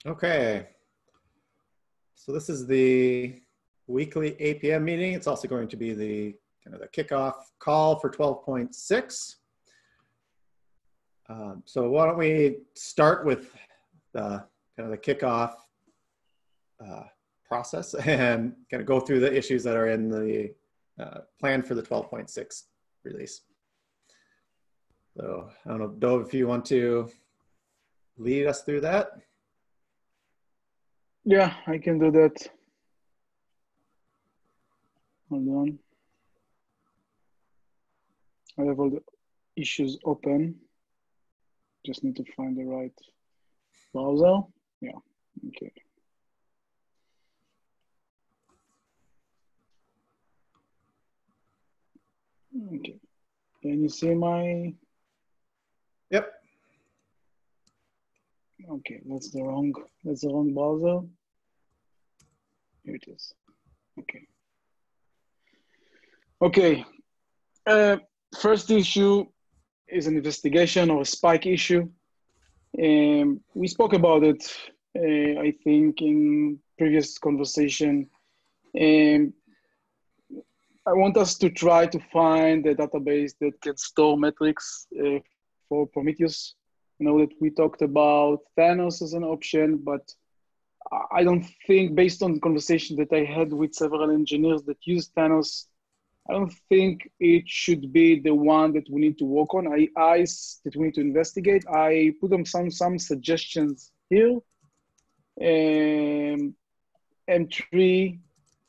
Okay, so this is the weekly APM meeting. It's also going to be the kind of the kickoff call for 12.6. So why don't we start with the kind of the kickoff process and kind of go through the issues that are in the plan for the 12.6 release. So I don't know, Dov, if you want to lead us through that. Yeah, I can do that. Hold on. I have all the issues open. Just need to find the right browser. Yeah, okay. Okay, can you see my? Yep. Okay, that's the wrong browser. Here it is. Okay. Okay. First issue is an investigation or a spike issue. We spoke about it, I think, in previous conversation. I want us to try to find a database that can store metrics for Prometheus. I know that we talked about Thanos as an option, but I don't think, based on the conversation that I had with several engineers that use Thanos, I don't think it should be the one that we need to work on. That we need to investigate. I put them some suggestions here. M3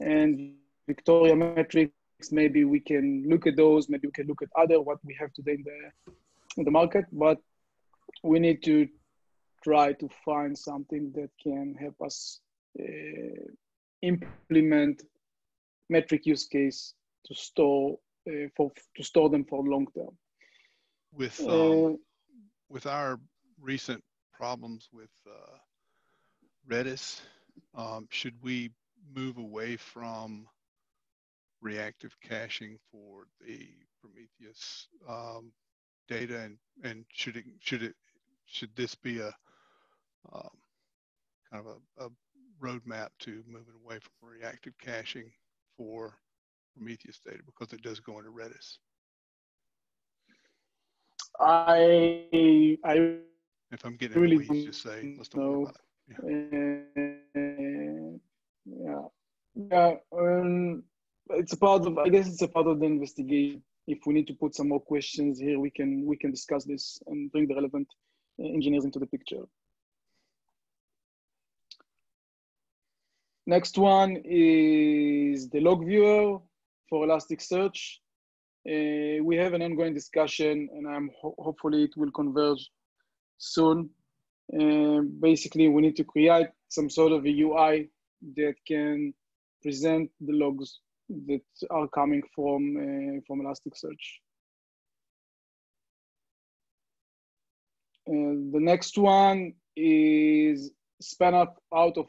and Victoria metrics. Maybe we can look at those. Maybe we can look at what we have today in the market. But we need to try to find something that can help us implement metric use case to store them for long term. With our recent problems with Redis, should we move away from reactive caching for the Prometheus data, and should this be a kind of a roadmap to moving away from reactive caching for Prometheus data, because it does go into Redis? If I'm getting into the weeds, just say, let's don't worry about it. It's a part of, I guess it's a part of the investigation. If we need to put some more questions here, we can discuss this and bring the relevant engineers into the picture. Next one is the log viewer for Elasticsearch. We have an ongoing discussion, and hopefully it will converge soon. Basically, we need to create some sort of a UI that can present the logs that are coming from Elasticsearch. The next one is spun up out of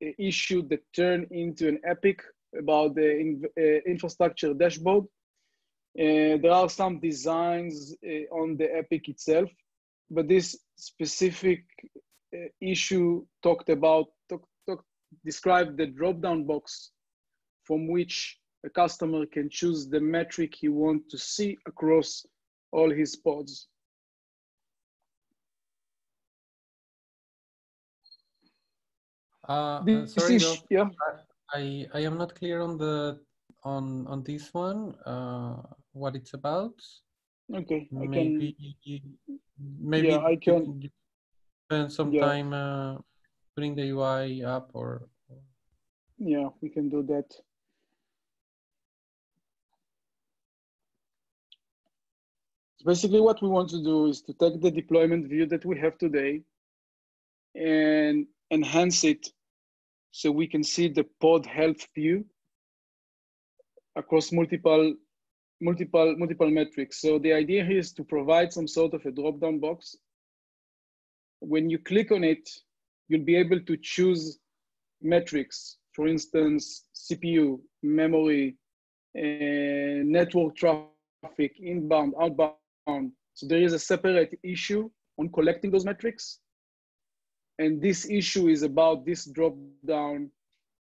an issue that turned into an epic about the infrastructure dashboard. There are some designs on the epic itself, but this specific issue described the drop-down box from which a customer can choose the metric he wants to see across all his pods. Sorry, though, yeah. I am not clear on this one. What it's about. Okay, maybe yeah, I can you spend some time putting the UI up, or yeah, we can do that. So basically, what we want to do is to take the deployment view that we have today and enhance it so we can see the pod health view across multiple metrics. So the idea here is to provide some sort of a drop-down box. When you click on it, you'll be able to choose metrics, for instance, CPU, memory, network traffic, inbound, outbound. So there is a separate issue on collecting those metrics. And this issue is about this drop down.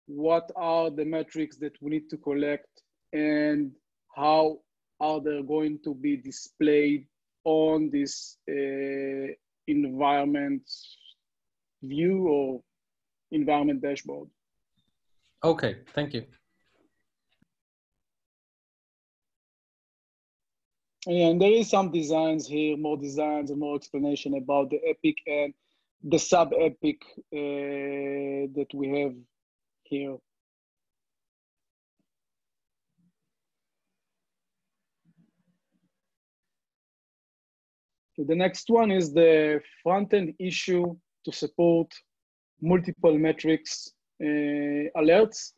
What are the metrics that we need to collect, and how are they going to be displayed on this environment view or environment dashboard? Okay, thank you. And there is some designs here, more designs and more explanation about the epic and the sub-epic that we have here. So the next one is the front-end issue to support multiple metrics alerts.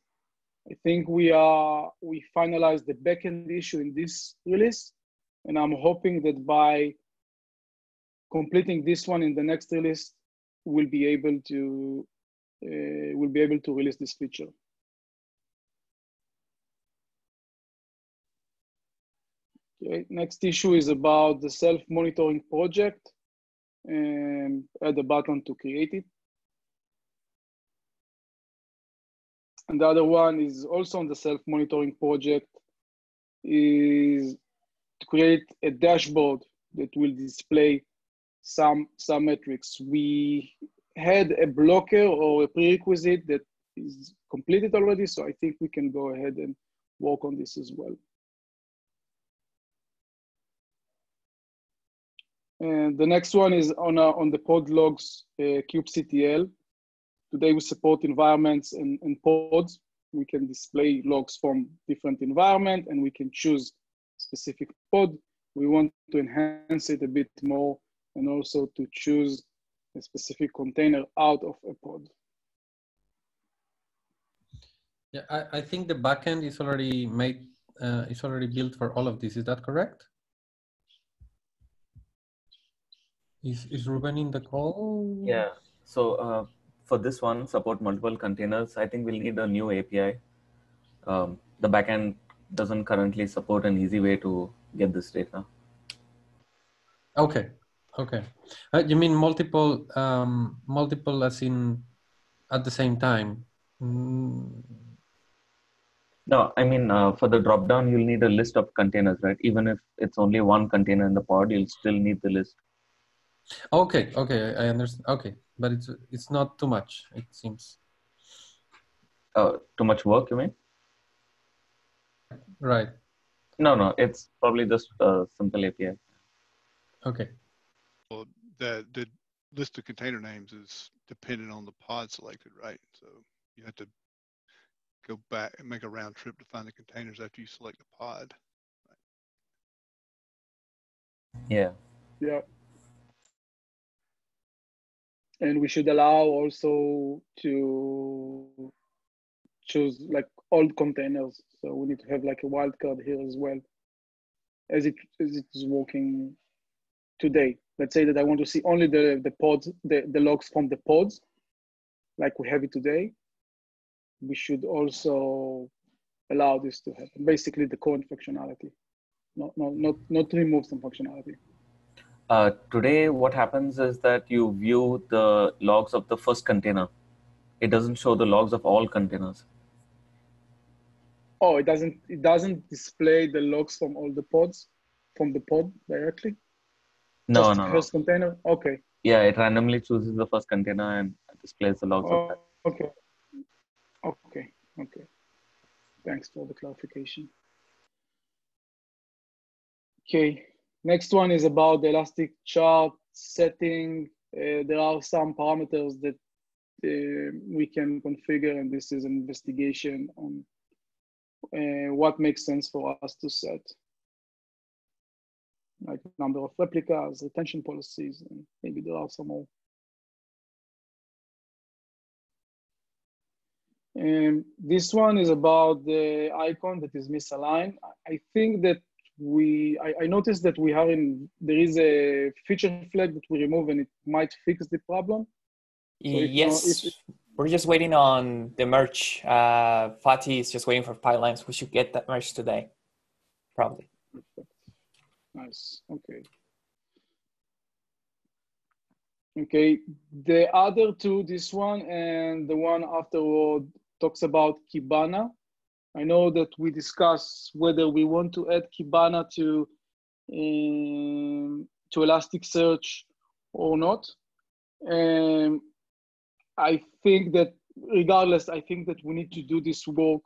I think we finalized the backend issue in this release, and I'm hoping that by completing this one in the next release, we'll be able to release this feature. Okay, next issue is about the self-monitoring project, and add a button to create it. And the other one is also on the self-monitoring project, is to create a dashboard that will display some metrics. We had a blocker or a prerequisite that is completed already, so I think we can go ahead and work on this as well. And the next one is on the pod logs kubectl. Today we support environments and pods. We can display logs from different environment, and we can choose specific pod. We want to enhance it a bit more, and also to choose a specific container out of a pod. Yeah, I think the backend is already made, is already built for all of this. Is that correct? Is Ruben in the call? Yeah. So for this one, support multiple containers, I think we'll need a new API. The backend doesn't currently support an easy way to get this data. Okay. Okay. You mean multiple, multiple as in at the same time? Mm. No, I mean, for the dropdown, you'll need a list of containers, right? Even if it's only one container in the pod, you'll still need the list. Okay. Okay. I understand. Okay. But it's not too much, it seems. Too much work, you mean? Right. No, it's probably just a simple API. Okay. Well, the list of container names is dependent on the pod selected, right? So you have to go back and make a round trip to find the containers after you select the pod. Yeah. Yeah. And we should allow also to choose like old containers. So we need to have like a wildcard here as well, as it is working today. Let's say that I want to see only the pods, the logs from the pods, like we have it today. We should also allow this to happen. Basically, the current functionality, not to remove some functionality. Today, what happens is that you view the logs of the first container. It doesn't show the logs of all containers. Oh, it doesn't display the logs from all the pods, from the pod directly? No. First container? Okay. Yeah, it randomly chooses the first container and displays the logs of that. Okay. Thanks for the clarification. Okay, next one is about the Elastic chart setting. There are some parameters that we can configure, and this is an investigation on what makes sense for us to set. Like number of replicas, retention policies, and maybe there are some more. And this one is about the icon that is misaligned. I think that I noticed that there is a feature flag that we remove, and it might fix the problem. So yes, we're just waiting on the merge. Fatih is just waiting for pipelines. We should get that merge today, probably. Perfect. Nice, okay. Okay, the other two, this one and the one afterward, talks about Cabana. I know that we discussed whether we want to add Cabana to Elasticsearch or not. I think that regardless, I think that we need to do this work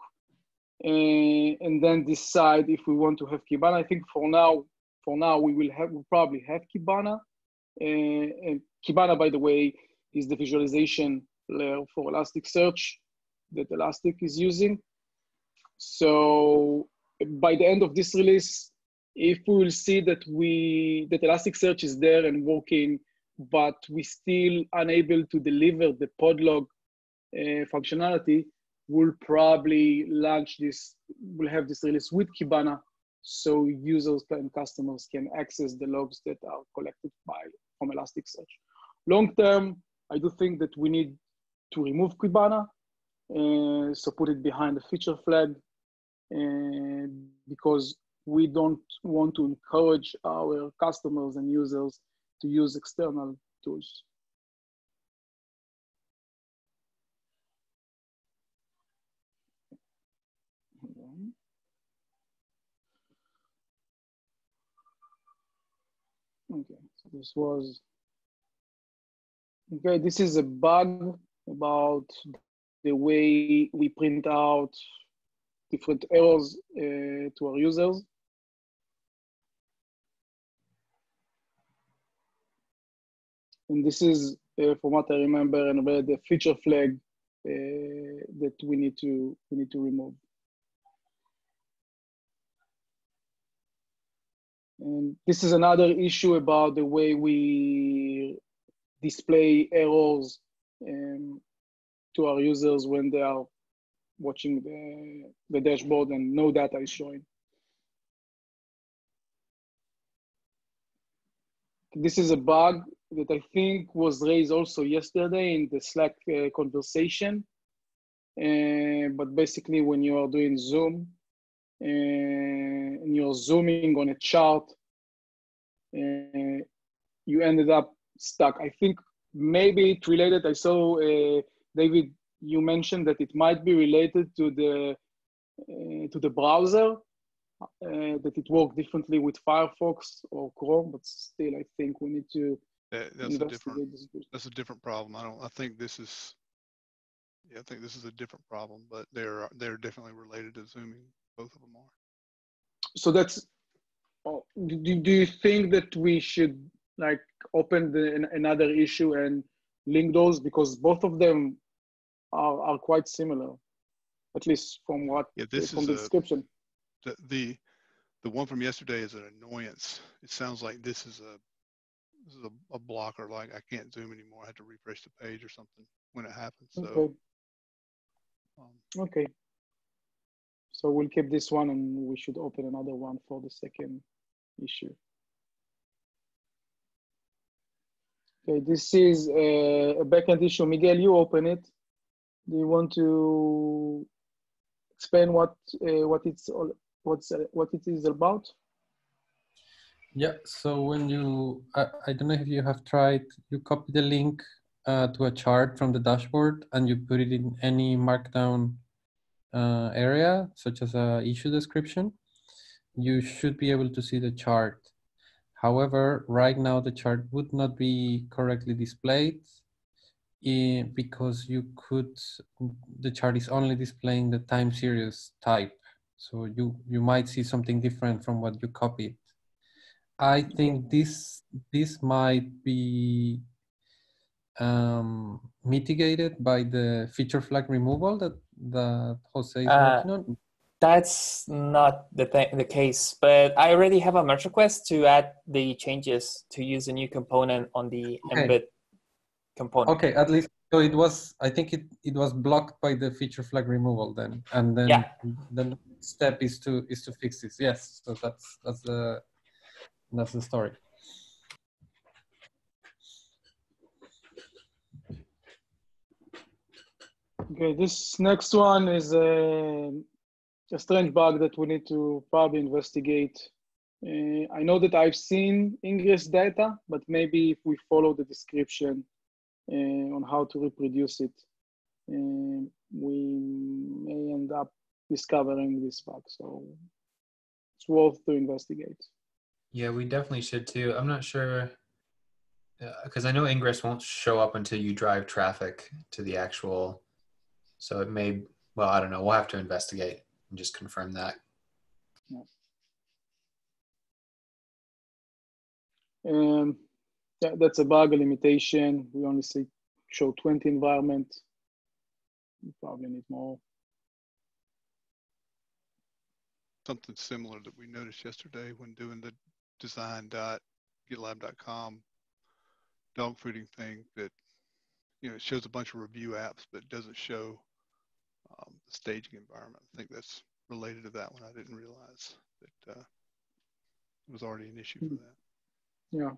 and then decide if we want to have Cabana. I think for now we'll probably have Cabana. And Cabana, by the way, is the visualization layer for Elasticsearch that Elastic is using. So by the end of this release, if we will see that Elasticsearch is there and working, but we still unable to deliver the podlog functionality, we'll probably launch this. We'll have this release with Cabana, so users and customers can access the logs that are collected from Elasticsearch. Long term, I do think that we need to remove Cabana, so put it behind the feature flag, because we don't want to encourage our customers and users to use external tools. Okay, so this was, okay, this is a bug about the way we print out different errors to our users. And this is, from what I remember, and the feature flag that we need to remove. And this is another issue about the way we display errors to our users when they are watching the dashboard and no data is showing. This is a bug that I think was raised also yesterday in the Slack conversation. But basically when you are doing Zoom, and you're zooming on a chart, you ended up stuck. I think maybe it's related. I saw, David, you mentioned that it might be related to the browser, that it worked differently with Firefox or Chrome, but still I think we need to investigate this. That's a different problem. I think this is, yeah, I think this is a different problem, but they're definitely related to zooming. Both of them are. So that's, do you think that we should like open another issue and link those, because both of them are quite similar, at least from what, from the description. The one from yesterday is an annoyance. It sounds like this is a blocker, like I can't zoom anymore. I have to refresh the page or something when it happens. So okay. Okay. So we'll keep this one and we should open another one for the second issue. Okay, this is a backend issue. Miguel, you open it. Do you want to explain what it is about? Yeah, so when you, I don't know if you have tried, you copy the link to a chart from the dashboard and you put it in any markdown area, such as a issue description, you should be able to see the chart. However, right now the chart would not be correctly displayed because the chart is only displaying the time series type. So you might see something different from what you copied. I think this might be mitigated by the feature flag removal that Jose is working on. That's not the case, but I already have a merge request to add the changes to use a new component on the embed component. Okay, at least so it was. I think it was blocked by the feature flag removal then, and then the next step is to fix this. Yes, so that's the story. Okay, this next one is a strange bug that we need to probably investigate. I know that I've seen ingress data, but maybe if we follow the description on how to reproduce it, we may end up discovering this bug. So it's worth to investigate. Yeah, we definitely should too. I'm not sure, because I know ingress won't show up until you drive traffic to the actual, so it may, well, I don't know. We'll have to investigate and just confirm that. Yeah, that's a bug, a limitation. We only show 20 environment. We probably need more. Something similar that we noticed yesterday when doing the design.gitlab.com dog fooding thing, that it shows a bunch of review apps, but it doesn't show the staging environment. I think that's related to that one. I didn't realize that it was already an issue for that. Yeah.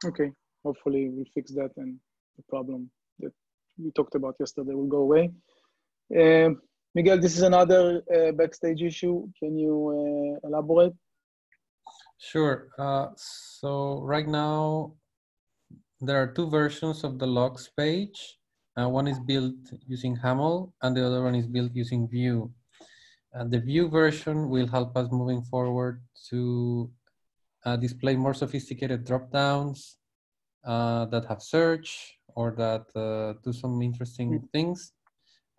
Okay. Hopefully we fix that and the problem that we talked about yesterday will go away. Miguel, this is another backstage issue. Can you elaborate? Sure. So right now, there are two versions of the logs page. One is built using Haml, and the other one is built using Vue. The Vue version will help us moving forward to display more sophisticated dropdowns that have search or that do some interesting things.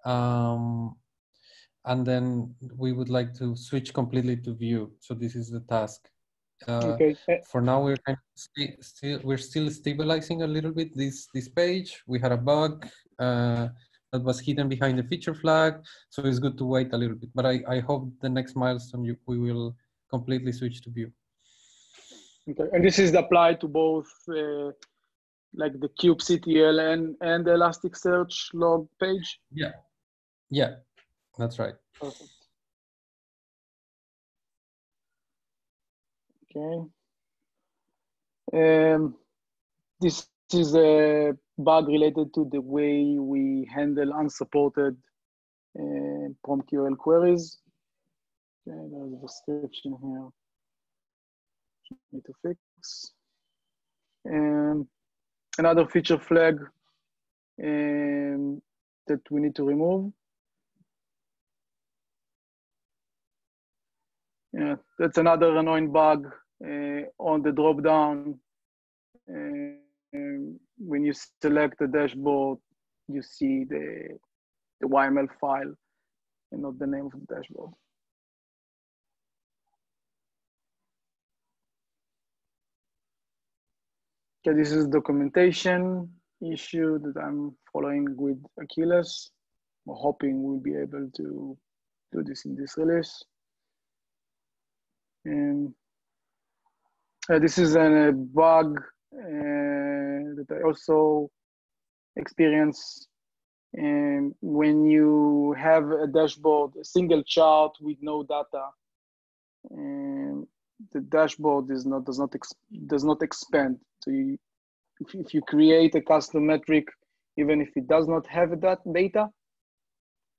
And then we would like to switch completely to Vue. So this is the task. Okay. For now, we're kind of we're still stabilizing a little bit this page. We had a bug that was hidden behind the feature flag, so it's good to wait a little bit. But I hope the next milestone we will completely switch to Vue. Okay, and this is applied to both like the kubectl and the Elasticsearch log page? Yeah, that's right. Perfect. Okay. This is a bug related to the way we handle unsupported PromQL queries. Okay, there's a description here. Need to fix. Another feature flag that we need to remove. Yeah, that's another annoying bug on the dropdown. When you select the dashboard, you see the YML file and not the name of the dashboard. Okay, this is documentation issue that I'm following with Achilles. We're hoping we'll be able to do this in this release. And this is a bug that I also experience when you have a dashboard, a single chart with no data. The dashboard does not expand. So if you create a custom metric, even if it does not have that data,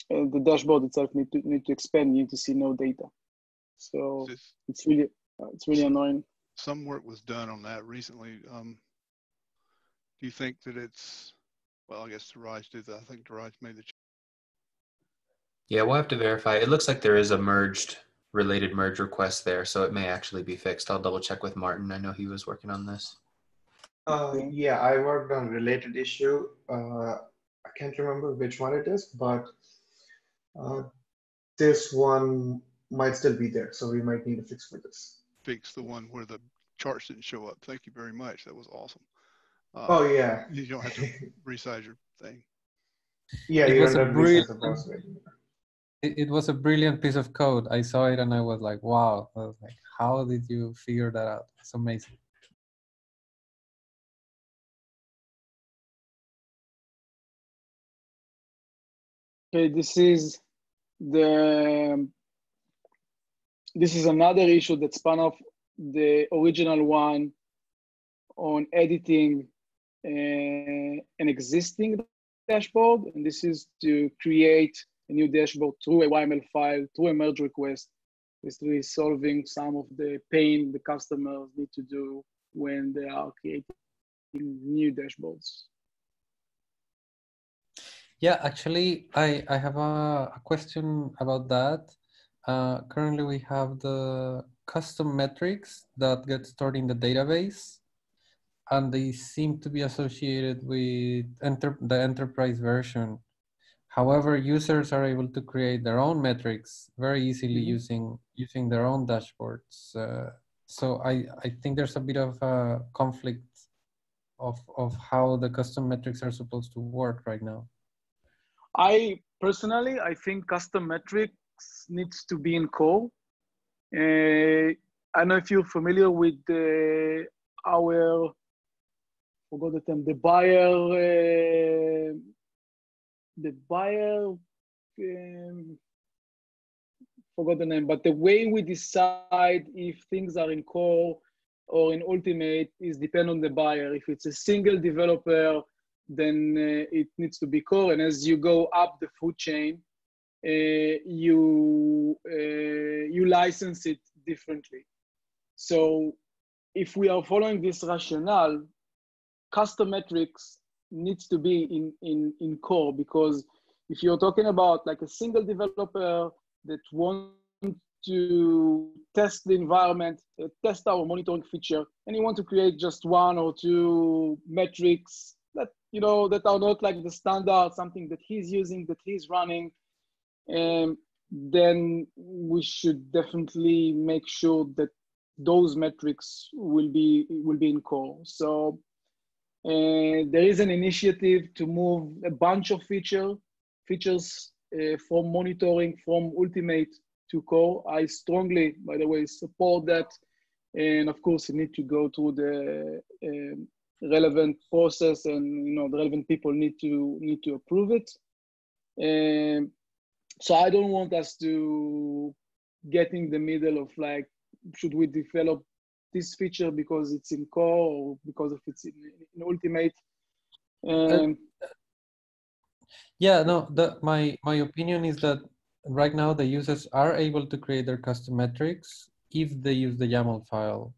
the dashboard itself need to expand. You need to see no data. So it's really annoying. Some work was done on that recently. Do you think that it's, well, I guess Daraj did that. I think Daraj made the change. Yeah, we'll have to verify. It looks like there is a related merge request there, so it may actually be fixed. I'll double check with Martin. I know he was working on this. Yeah, I worked on related issue. I can't remember which one it is, but this one might still be there, so we might need a fix for this. Fix the one where the charts didn't show up. Thank you very much. That was awesome. Oh yeah. You don't have to resize your thing. Yeah, you don't have to resize the browser. It was a brilliant piece of code. I saw it and I was like, wow. I was like, how did you figure that out? It's amazing. Okay, this is another issue that spun off the original one on editing an existing dashboard. And this is to create a new dashboard through a YML file, through a merge request, basically solving some of the pain the customers need to do when they are creating new dashboards. Yeah, actually, I have a question about that. Currently, we have the custom metrics that get stored in the database, and they seem to be associated with the enterprise version. However, users are able to create their own metrics very easily using their own dashboards. So I think there's a bit of a conflict of how the custom metrics are supposed to work right now. I personally, I think custom metrics needs to be in core. I don't know if you're familiar with our, forgot the term, the buyer, forgot the name, but the way we decide if things are in core or in ultimate is depend on the buyer. If it's a single developer, then it needs to be core. And as you go up the food chain, you license it differently. So if we are following this rationale, custom metrics needs to be in core, because if you're talking about like a single developer that wants to test the environment, test our monitoring feature, and you want to create just one or two metrics that, you know, that are not like the standard, something that he's using, that he's running, then we should definitely make sure that those metrics will be in core. So there is an initiative to move a bunch of features from monitoring from ultimate to core. I strongly, by the way, support that. And of course, you need to go through the relevant process, and, you know, the relevant people need to approve it. So I don't want us to get in the middle of like, should we develop this feature because it's in core or because if it's in ultimate? Yeah, no, my opinion is that right now the users are able to create their custom metrics if they use the YAML file.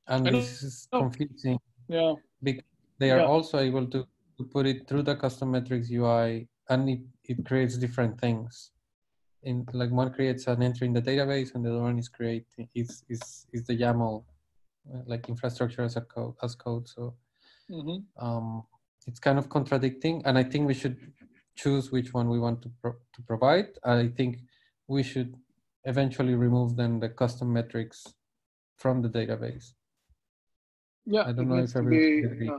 And this is confusing. Yeah. Because they are also able to put it through the custom metrics UI, and it creates different things. In like one creates an entry in the database, and the other one is creating is the YAML like infrastructure as code. So it's kind of contradicting, and I think we should choose which one we want to provide. I think we should eventually remove then the custom metrics from the database. Yeah, I don't know if everybody agrees.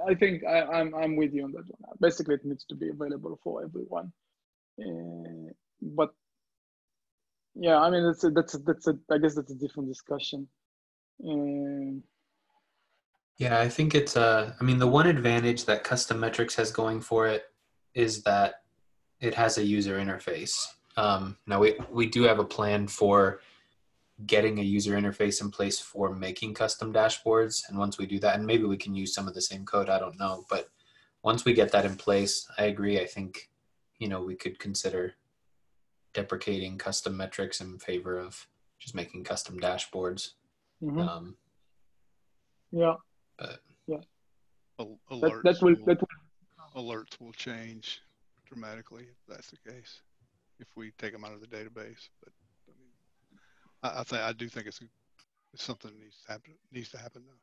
I think I'm with you on that one. Basically, it needs to be available for everyone. But yeah, I mean, I guess that's a different discussion. Yeah, I think it's I mean, the one advantage that custom metrics has going for it is that it has a user interface. Now we do have a plan for getting a user interface in place for making custom dashboards. And once we do that, and maybe we can use some of the same code, I don't know. But once we get that in place, I agree. I think, you know, we could consider deprecating custom metrics in favor of just making custom dashboards. Yeah. But yeah. Alerts will change dramatically if that's the case, if we take them out of the database. But I mean, I do think it's something that needs to happen now.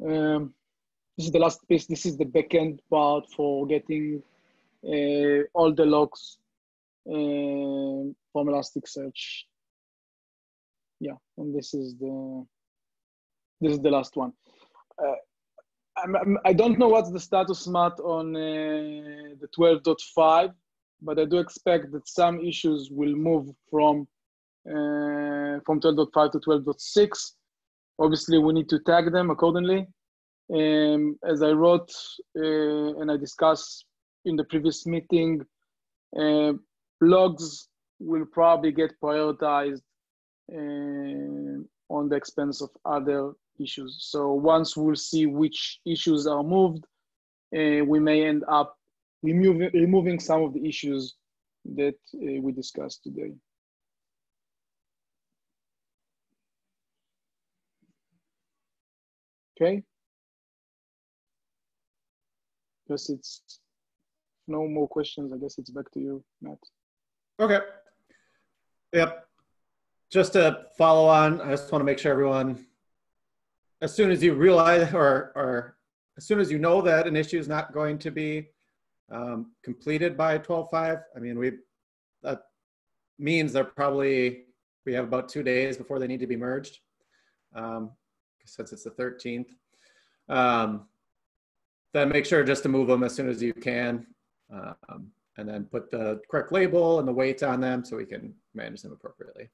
Yeah. This is the last piece. This is the backend part for getting all the logs from Elasticsearch. Yeah, and this is the last one. I don't know what's the status, Matt, on the 12.5, but I do expect that some issues will move from 12.5 to 12.6. Obviously, we need to tag them accordingly. As I wrote and I discussed in the previous meeting, logs will probably get prioritized on the expense of other issues. So once we'll see which issues are moved, we may end up removing some of the issues that we discussed today. Okay. Guess it's no more questions. I guess it's back to you, Matt. Okay. Yep. Just to follow on, I just want to make sure everyone, as soon as you realize or as soon as you know that an issue is not going to be completed by 12.5, I mean, that means we have about 2 days before they need to be merged, since it's the 13th. Then make sure just to move them as soon as you can, and then put the correct label and the weight on them so we can manage them appropriately.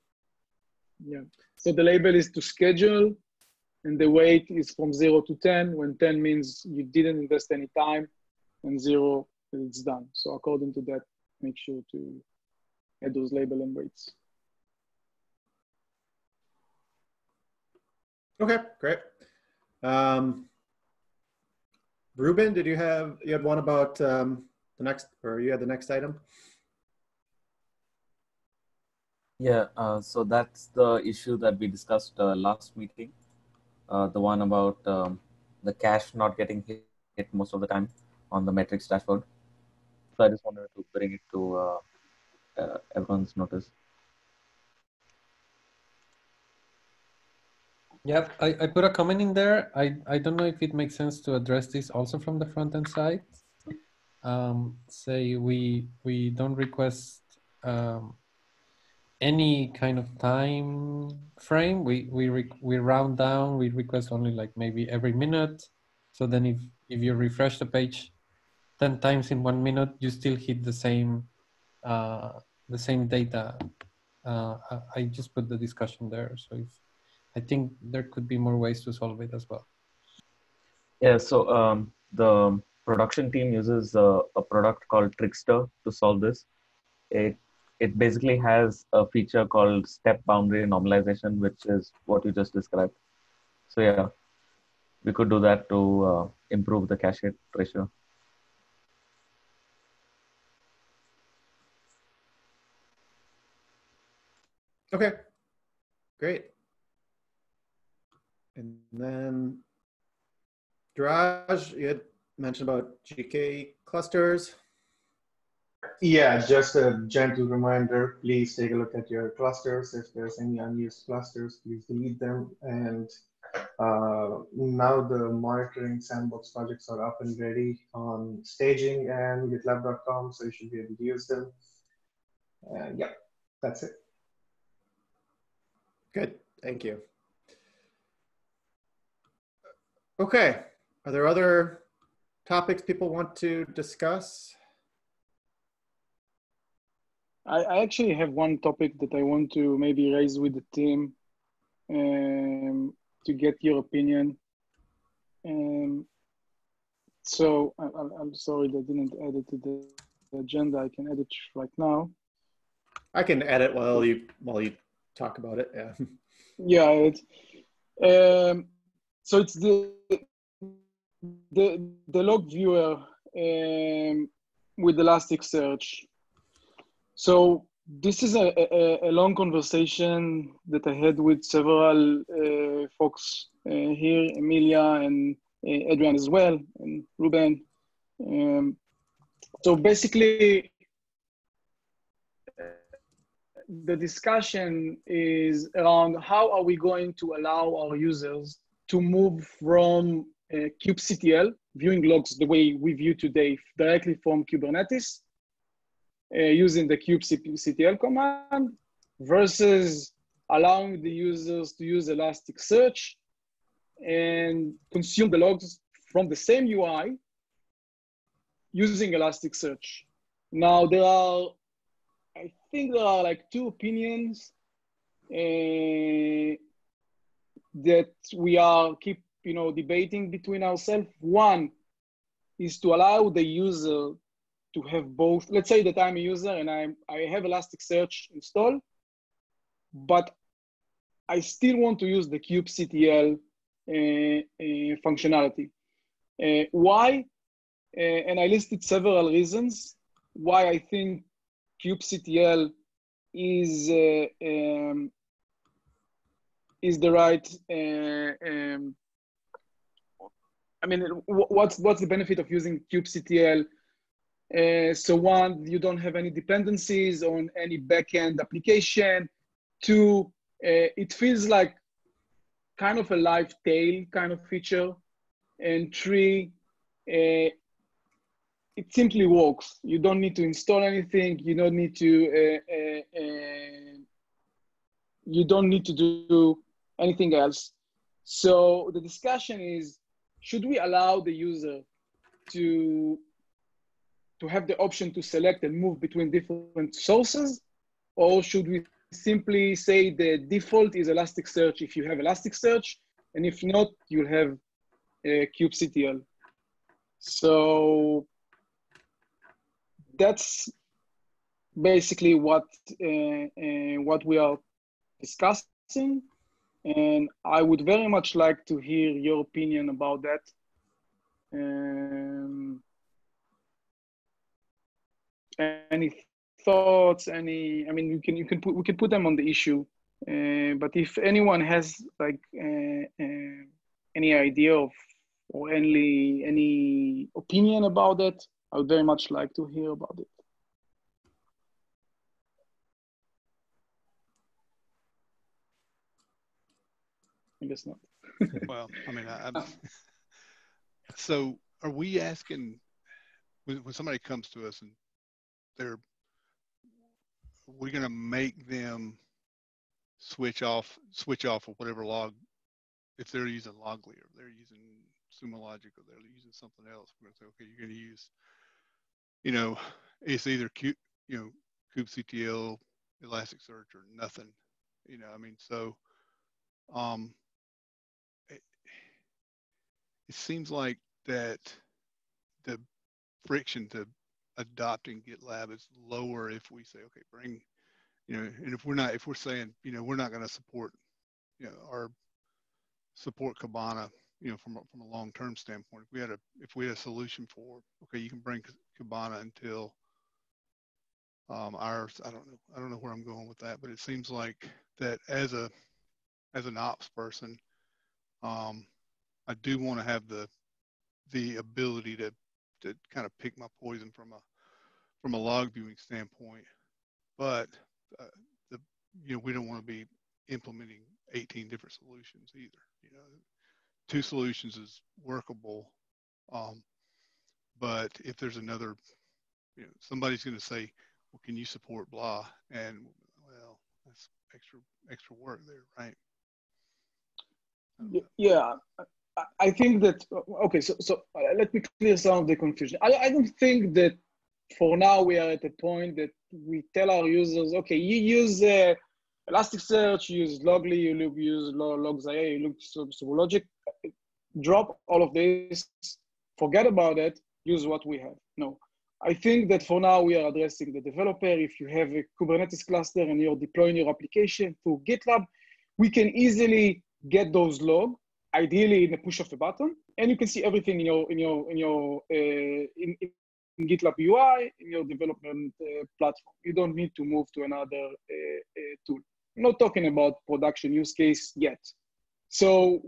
Yeah, so the label is to schedule, and the weight is from 0 to 10, when 10 means you didn't invest any time, and 0, it's done. So according to that, make sure to add those label and weights. Okay, great. Ruben, you had one about you had the next item? Yeah, so that's the issue that we discussed last meeting, the one about the cache not getting hit most of the time on the metrics dashboard. So I just wanted to bring it to everyone's notice. Yep, I put a comment in there. I don't know if it makes sense to address this also from the front end side. Say we don't request any kind of time frame. We round down. We request only like maybe every minute. So then if you refresh the page 10 times in 1 minute, you still hit the same data. I just put the discussion there. So I think there could be more ways to solve it as well. Yeah, so the production team uses a product called Trickster to solve this. It basically has a feature called step boundary normalization, which is what you just described. So yeah, we could do that to improve the cache hit ratio. Okay, great. And then Draj, you had mentioned about GK clusters. Yeah, just a gentle reminder, please take a look at your clusters. If there's any unused clusters, please delete them. And now the monitoring sandbox projects are up and ready on staging and GitLab.com, so you should be able to use them. And yeah, that's it. Good, thank you. Okay, are there other topics people want to discuss? I actually have one topic that I want to maybe raise with the team to get your opinion. So I'm sorry that I didn't add it to the agenda. I can add it right now. I can edit while you talk about it. Yeah. Yeah. So it's the log viewer with Elasticsearch. So this is a long conversation that I had with several folks here, Emilia and Adrian as well, and Ruben. So basically, the discussion is around how are we going to allow our users to move from kubectl, viewing logs the way we view today, directly from Kubernetes, using the kubectl command, versus allowing the users to use Elasticsearch and consume the logs from the same UI using Elasticsearch. Now I think there are like two opinions that we are keep debating between ourselves. One is to allow the user to have both. Let's say that I'm a user and I have Elasticsearch installed, but I still want to use the kubectl functionality. Why? And I listed several reasons why I think kubectl is the right. I mean, what's the benefit of using kubectl? So one, you don't have any dependencies on any backend application. Two, it feels like kind of a live tail kind of feature. And three, it simply works. You don't need to install anything. You don't need to do anything else. So the discussion is, should we allow the user to have the option to select and move between different sources? Or should we simply say the default is Elasticsearch if you have Elasticsearch, and if not, you'll have kubectl. So that's basically what we are discussing, and I would very much like to hear your opinion about that. Any thoughts? We can put them on the issue. But if anyone has like any idea of or any opinion about it, I would very much like to hear about it. I guess not. Well, I mean, so are we asking when somebody comes to us and we're going to make them switch off of whatever log, if they're using Logly or they're using Sumo Logic or they're using something else, we're going to say, okay, you're going to use, it's either kubectl, Elasticsearch, or nothing. I mean, so it seems like that the friction to adopting GitLab is lower if we say, okay, bring, and if we're saying, we're not going to support, our support Cabana, from a long-term standpoint. If we had a solution for, okay, you can bring Cabana until ours. I don't know where I'm going with that, but it seems like that as an ops person, I do want to have the ability to kind of pick my poison from a log viewing standpoint, but we don't want to be implementing 18 different solutions either. 2 solutions is workable, but if there's another, somebody's going to say, well, can you support blah? And well, that's extra work there, right? Yeah, I think that, okay, so let me clear some of the confusion. I don't think that for now we are at a point that we tell our users, okay, you use Elasticsearch, you use Logly, you use Logz.ia, you use Sumo Logic, drop all of this, forget about it, use what we have. No, I think that for now we are addressing the developer. If you have a Kubernetes cluster and you're deploying your application to GitLab, we can easily get those logs, ideally in a push of a button, and you can see everything in GitLab UI, in your development platform. You don't need to move to another tool. I'm not talking about production use case yet. So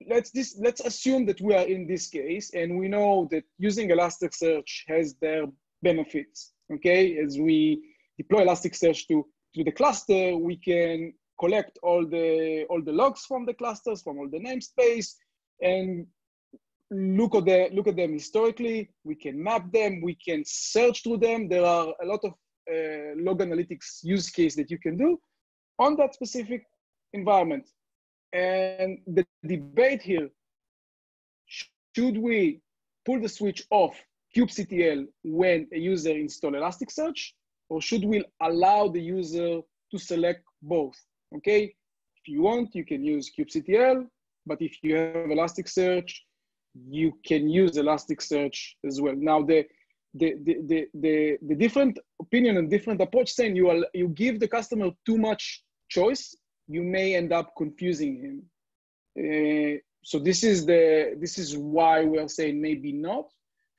let's assume that we are in this case, and we know that using Elasticsearch has their benefits. Okay, as we deploy Elasticsearch to the cluster, we can collect all the logs from the clusters, from all the namespace, and look at them historically. We can map them. We can search through them. There are a lot of log analytics use case that you can do on that specific environment. And the debate here, should we pull the switch off kubectl when a user installs Elasticsearch, or should we allow the user to select both? Okay, if you want, you can use kubectl, but if you have Elasticsearch, you can use Elasticsearch as well. Now, the different opinion and different approach saying you give the customer too much choice, you may end up confusing him. so this is why we are saying maybe not,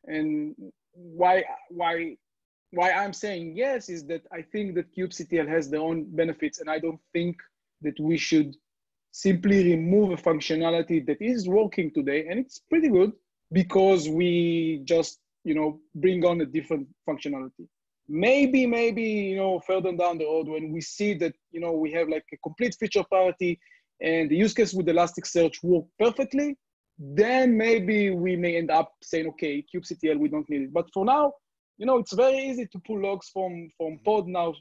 and why I'm saying yes is that I think that kubectl has their own benefits, and I don't think that we should simply remove a functionality that is working today and it's pretty good because we just bring on a different functionality. Maybe further down the road when we see that we have like a complete feature parity and the use case with Elasticsearch work perfectly, then maybe we may end up saying, okay, kubectl, we don't need it. But for now, it's very easy to pull logs from pod now,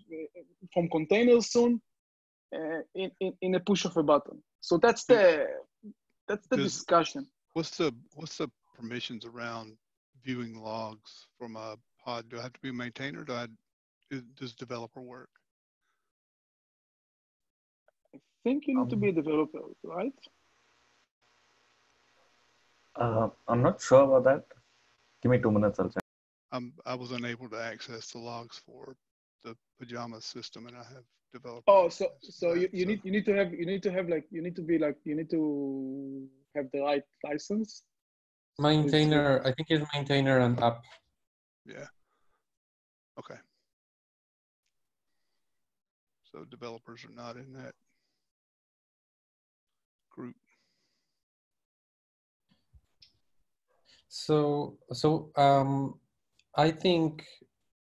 from containers soon, in a push of a button. So that's the discussion. What's the permissions around viewing logs from a pod? Do I have to be a maintainer? Does developer work? I think you need to be a developer, right? I'm not sure about that. Give me 2 minutes, I'll check. I was unable to access the logs for the Pajama system, and I have developed. Oh, so you need to have the right license. Maintainer, I think it's maintainer and app. Yeah. Okay. So developers are not in that group. So I think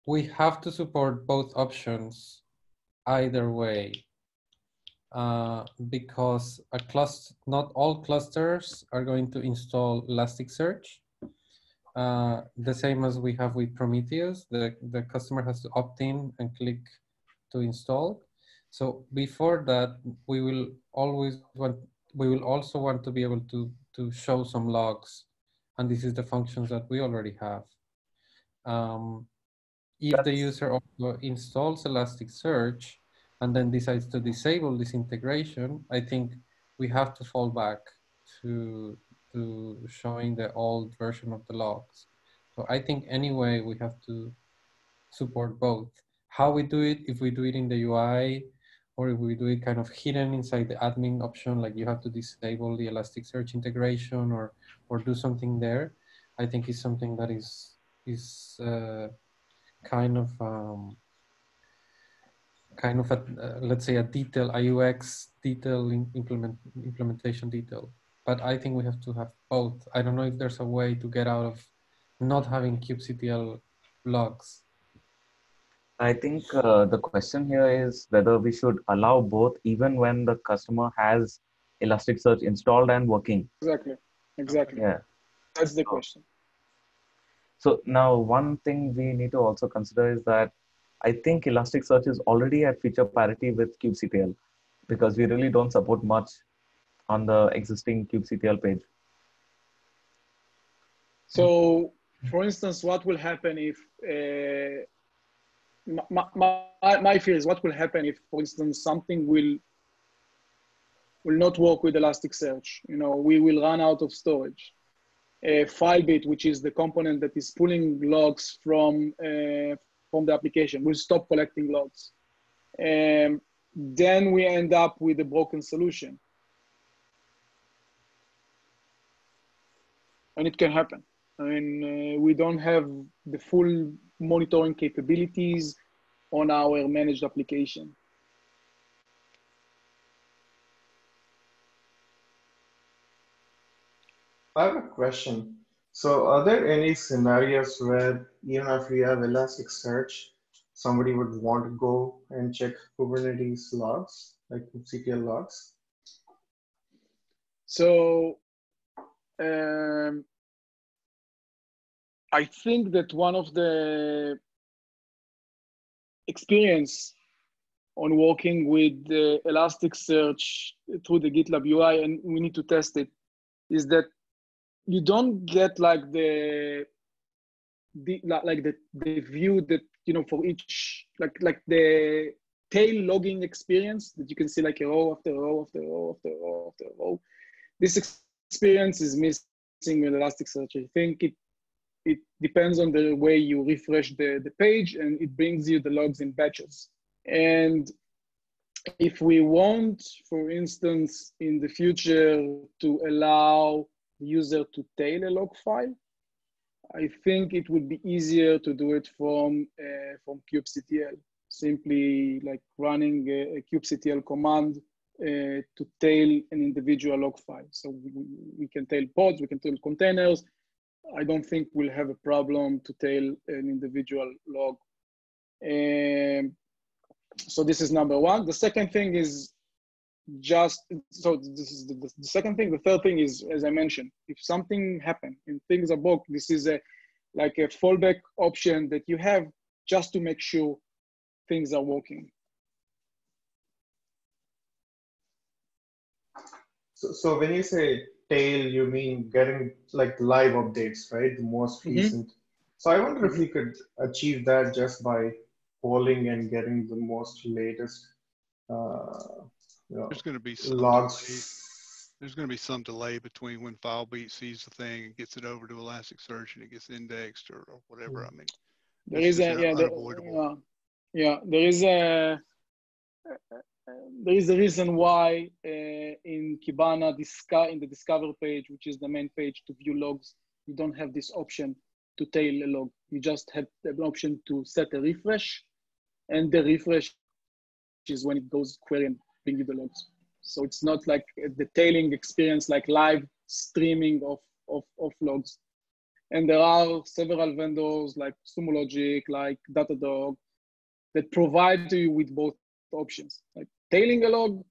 we have to support both options either way, because not all clusters are going to install Elasticsearch. The same as we have with Prometheus, the customer has to opt in and click to install. So before that, we will also want to be able to show some logs. And this is the functions that we already have. If the user also installs Elasticsearch and then decides to disable this integration, I think we have to fall back to showing the old version of the logs. So I think anyway, we have to support both. How we do it, if we do it in the UI, or if we do it kind of hidden inside the admin option, like you have to disable the Elasticsearch integration or do something there, I think is something that is kind of let's say a detail, a UX detail implementation detail. But I think we have to have both. I don't know if there's a way to get out of not having kubectl logs. I think the question here is whether we should allow both even when the customer has Elasticsearch installed and working. Exactly. Yeah. That's the question. So now one thing we need to also consider is that I think Elasticsearch is already at feature parity with kubectl because we really don't support much on the existing kubectl page. So for instance, what will happen if, my fear is what will happen if, for instance, something will not work with Elasticsearch. We will run out of storage. Filebit, which is the component that is pulling logs from the application, will stop collecting logs. Then we end up with a broken solution. And it can happen. I mean, we don't have the full monitoring capabilities on our managed application. I have a question. So are there any scenarios where even if we have Elasticsearch, somebody would want to go and check Kubernetes logs, like kubectl logs? So I think that one of the experience on working with the Elasticsearch through the GitLab UI, and we need to test it, is that you don't get like the view that for each like the tail logging experience that you can see like a row after row after row after row after row. This experience is missing with Elasticsearch. I think it depends on the way you refresh the page, and it brings you the logs in batches. And if we want, for instance, in the future to allow the user to tail a log file, I think it would be easier to do it from kubectl. Simply like running a kubectl command to tail an individual log file. So we can tail pods, we can tail containers. I don't think we'll have a problem to tail an individual log. So this is number one. The second thing is so this is the second thing. The third thing is, as I mentioned, if something happened and things are broke, this is like a fallback option that you have just to make sure things are working. So when you say tail, you mean getting like live updates, right? The most recent. So I wonder if we could achieve that just by polling and getting the most latest there's going to be some logs. delay. There's going to be some delay between when FileBeat sees the thing and gets it over to Elasticsearch and it gets indexed or whatever. I mean, there is unavoidable. There is a reason why in Cabana, in the Discover page, which is the main page to view logs, you don't have this option to tail a log. You just have the option to set a refresh, and the refresh is when it goes query and bring you the logs. So it's not like the tailing experience, like live streaming of logs. And there are several vendors like Sumo Logic, like Datadog, that provide you with both options, like tailing a log,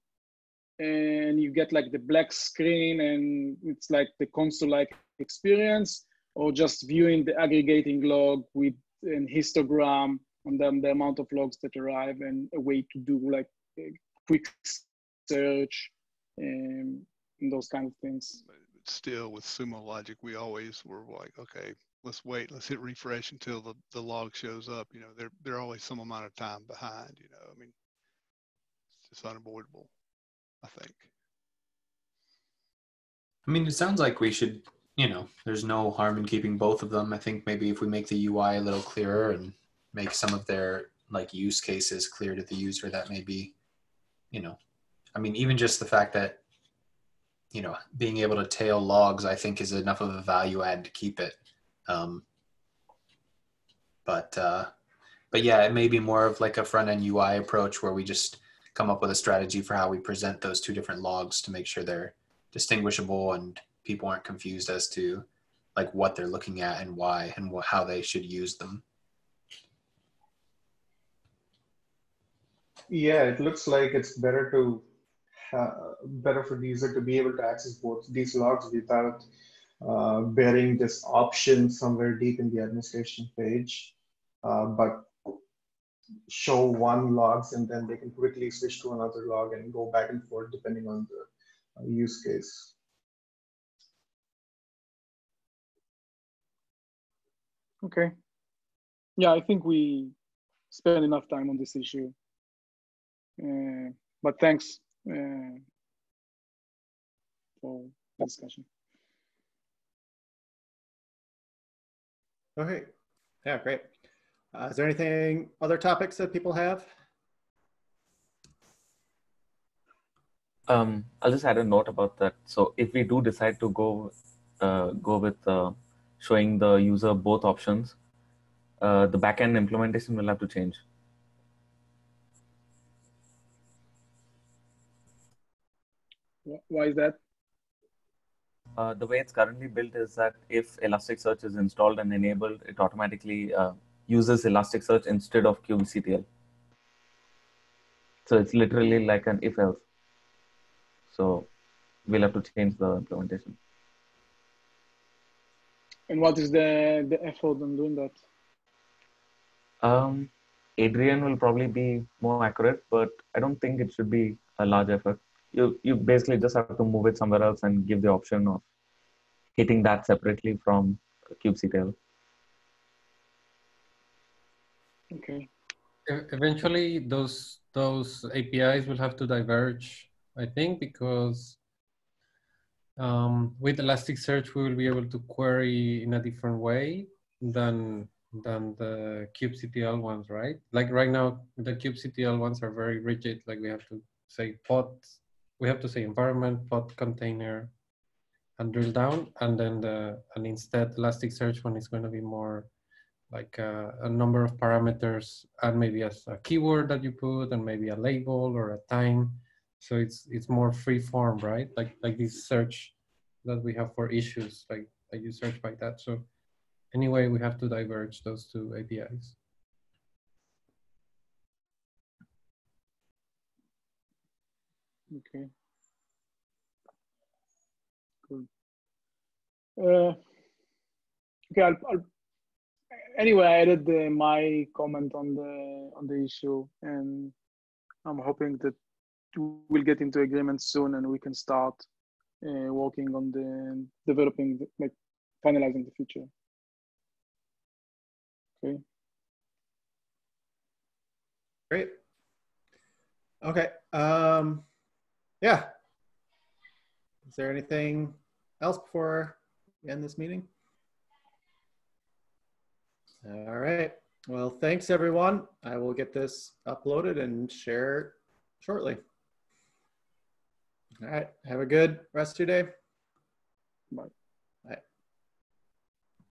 and you get like the black screen and it's like the console-like experience, or just viewing the aggregating log with an histogram and then the amount of logs that arrive and a way to do like a quick search and those kind of things. But still, with Sumo Logic, we always were like, okay, let's wait, let's hit refresh until the log shows up. You know, they're always some amount of time behind. You know, I mean, it's just unavoidable, I think. I mean, it sounds like we should, you know, there's no harm in keeping both of them. I think maybe if we make the UI a little clearer and make some of their like use cases clear to the user, that may be, you know, I mean, even just the fact that, you know, being able to tail logs, I think is enough of a value add to keep it. But yeah, it may be more of like a front end UI approach where we just come up with a strategy for how we present those two different logs to make sure they're distinguishable and people aren't confused as to like what they're looking at and why and how they should use them. Yeah, it looks like it's better for the user to be able to access both these logs without bearing this option somewhere deep in the administration page, but show one logs and then they can quickly switch to another log and go back and forth depending on the use case. Okay. Yeah, I think we spent enough time on this issue. But thanks for the discussion. Okay. Yeah, great. Is there anything, other topics that people have? I'll just add a note about that. So if we do decide to go with showing the user both options, the backend implementation will have to change. Why is that? The way it's currently built is that if Elasticsearch is installed and enabled, it automatically uses Elasticsearch instead of kubectl. So it's literally like an if-else. So we'll have to change the implementation. And what is the effort in doing that? Adrian will probably be more accurate, but I don't think it should be a large effort. You basically just have to move it somewhere else and give the option of hitting that separately from kubectl. Okay. Eventually, those APIs will have to diverge, I think, because with Elasticsearch, we will be able to query in a different way than than the kubectl ones, right? Like right now, the kubectl ones are very rigid. Like we have to say pod, we have to say environment, pod, container, and drill down. And then instead Elasticsearch one is going to be more like a number of parameters and maybe as a keyword that you put and maybe a label or a time. So it's more free form, right? Like this search that we have for issues, like you search by that. So anyway, we have to diverge those two APIs. Okay. Cool. Okay, anyway, I added my comment on the issue, and I'm hoping that we'll get into agreement soon, and we can start working on the developing, like finalizing the feature. Okay. Great. Okay. Yeah. Is there anything else before we end this meeting? All right. Well, thanks everyone. I will get this uploaded and share shortly. All right. Have a good rest of your day. Bye.